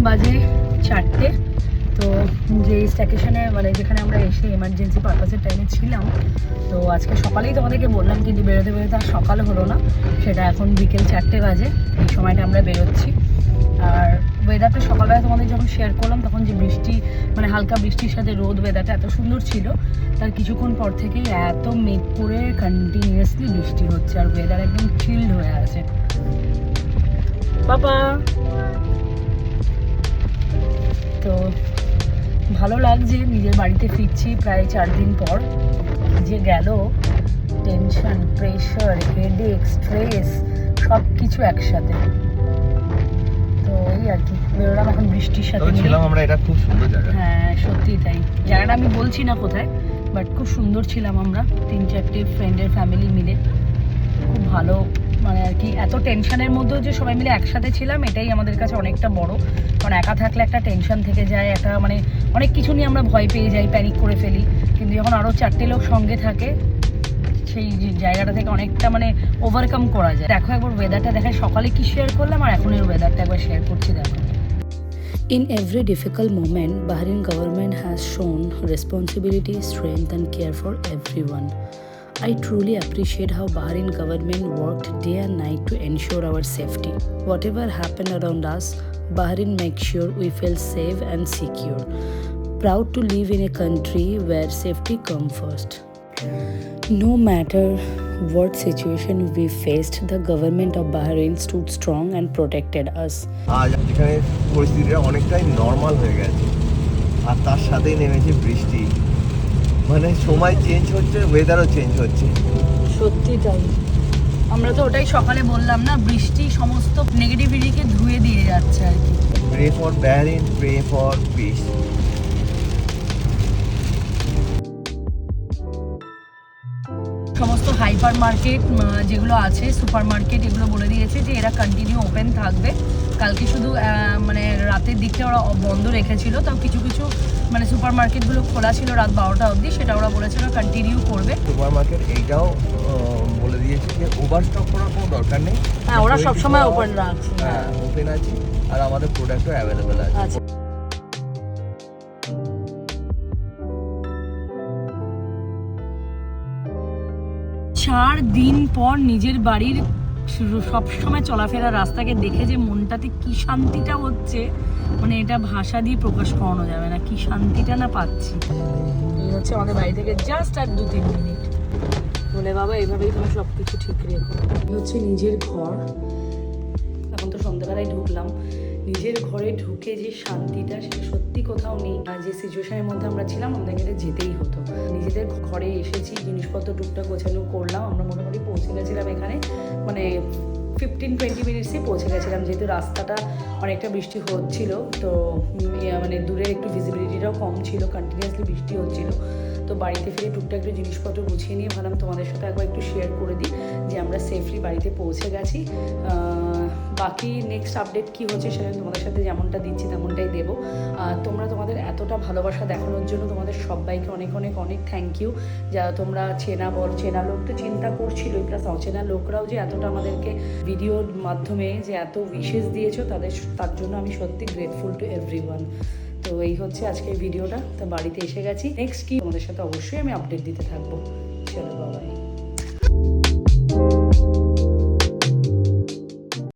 বাজে 4টে। তো যে স্টেশনে মানে যেখানে আমরা এসে এমার্জেন্সি পারপাসের টাইমে ছিলাম, তো আজকে সকালেই তোমাদেরকে বললাম, কিন্তু বেরোতে বেরোতে আর সকাল হলো না। সেটা এখন বিকেল 4টে বাজে, এই সময়টা আমরা বেরোচ্ছি। আর ওয়েদারটা সকালবেলা তোমাদের যখন শেয়ার করলাম তখন যে বৃষ্টি, মানে হালকা বৃষ্টির সাথে রোদ, ওয়েদারটা এত সুন্দর ছিল। তার কিছুক্ষণ পর থেকেই এত মেঘ করে কন্টিনিউয়াসলি বৃষ্টি হচ্ছে, আর ওয়েদার একদম চিল্ড হয়ে আছে। বাবা তো ভালো লাগছে, নিজের বাড়িতে ফিরছি প্রায় 4 দিন পর। যে গেল টেনশন, প্রেশার, হেডেক, স্ট্রেস সব কিছু একসাথে। তো এই আর কি, বেরোলাম এখন বৃষ্টির সাথে। ছিলাম আমরা, এটা খুব সুন্দর জায়গা। হ্যাঁ সত্যিই তাই, জায়গাটা আমি বলছি না কোথায়, বাট খুব সুন্দর ছিলাম আমরা 3-4টে ফ্রেন্ডের ফ্যামিলি মিলে। খুব ভালো মানে আর কি, এত টেনশনের মধ্যেও যে সবাই মিলে একসাথে ছিলাম এটাই আমাদের কাছে অনেকটা বড়। কারণ একা থাকলে একটা টেনশন থেকে যায়, একটা মানে অনেক কিছু নিয়ে আমরা ভয় পেয়ে যাই, প্যানিক করে ফেলি। কিন্তু যখন আরও 4টে লোক সঙ্গে থাকে, সেই জায়গাটা থেকে অনেকটা মানে ওভারকাম করা যায়। দেখো একবার ওয়েদারটা দেখায়, সকালে কি শেয়ার করলাম আর এখনের ওয়েদারটা একবার শেয়ার করছি, দেখো। In every difficult moment, Bahrain government has shown responsibility, strength and care for everyone. I truly appreciate how Bahrain government worked day and night to ensure our safety. Whatever happened around us, Bahrain makes sure we feel safe and secure. Proud to live in a country where safety comes first. No matter what situation we faced, the government of Bahrain stood strong and protected us. আজ এখানে পরিস্থিতিটা অনেকটাই normal হয়ে গেছে, আর তার সাথেই নেমেছে বৃষ্টি। মানে সময় চেঞ্জ হচ্ছে, ওয়েদারও চেঞ্জ হচ্ছে। সত্যি তাই, আমরা তো ওটাই সকালে বললাম না, বৃষ্টি সমস্ত নেগেটিভিটিকে ধুয়ে দিয়ে যাচ্ছে আর কি। Pray for Bahrain, pray for peace. সমস্ত হাইপার মার্কেট যেগুলো আছে, সুপার মার্কেট, এগুলো বলে দিয়েছে যে এরা কন্টিনিউ ওপেন থাকবে। কালকে শুধু মানে রাতের দিকটা ওরা বন্ধ রেখেছিল, তাও কিছু কিছু মানে সুপার মার্কেটগুলো খোলা ছিল রাত 12টা অবধি, সেটা ওরা বলেছিল কন্টিনিউ করবে। সুপার মার্কেট এইটাও বলে দিয়েছে যে ওভারস্টক করার কোনো দরকার নেই। হ্যাঁ, ওরা সবসময় ওপেন রাখছে। হ্যাঁ, ওপেন আছে, আর আমাদের প্রোডাক্টও অ্যাভেলেবেল আছে। 4 দিন পর নিজের বাড়ির সবসময় চলাফেরা রাস্তাকে দেখে যে মনটাতে কি শান্তিটা হচ্ছে, মানে এটা ভাষা দিয়ে প্রকাশ করানো যাবে না, কি শান্তিটা না পাচ্ছি। এই হচ্ছে আমাদের বাড়ি থেকে জাস্ট আর 2-3 মিনিট। বলে বাবা এইভাবেই তুমি সব কিছু ঠিক রেখো। এই হচ্ছে নিজের ঘর। এখন তো সন্ধ্যাবেলায় ঢুকলাম, নিজের ঘরে ঢুকে যে শান্তিটা সেটা সত্যি কোথাও নেই। আর যে সিচুয়েশনের মধ্যে আমরা ছিলাম আমাদেরকে যেতেই হতো। নিজেদের ঘরে এসেছি, জিনিসপত্র টুকটাক গোছানো করলাম, আমরা মোটামুটি পৌঁছে গেছিলাম এখানে মানে 15-20 মিনিটসে পৌঁছে গেছিলাম, যেহেতু রাস্তাটা অনেকটা বৃষ্টি হচ্ছিল। তো মানে দূরের একটু ভিজিবিলিটিটাও কম ছিল, কন্টিনিউয়াসলি বৃষ্টি হচ্ছিল। তো বাড়িতে ফিরে টুকটাক একটু জিনিসপত্র গুছিয়ে নিয়ে ভাবলাম তোমাদের সাথে একবার একটু শেয়ার করে দিই যে আমরা সেফলি বাড়িতে পৌঁছে গেছি। বাকি নেক্সট আপডেট কী হচ্ছে সেটা তোমাদের সাথে যেমনটা দিচ্ছি তেমনটাই দেবো। তোমরা তোমাদের এতটা ভালোবাসা দেখানোর জন্য তোমাদের সবাইকে অনেক অনেক অনেক থ্যাংক ইউ। যারা তোমরা চেনা লোক তো চিন্তা করছিলোই, প্লাস অচেনা লোকরাও যে এতটা আমাদেরকে ভিডিওর মাধ্যমে যে এত উইশেস দিয়েছো, তার জন্য আমি সত্যি গ্রেটফুল টু এভরিওয়ান। তো এই হচ্ছে আজকের ভিডিওটা। তো বাড়িতে এসে গেছি, নেক্সট কি তোমাদের সাথে অবশ্যই আমি আপডেট দিতে থাকবো। চলো বাবাই।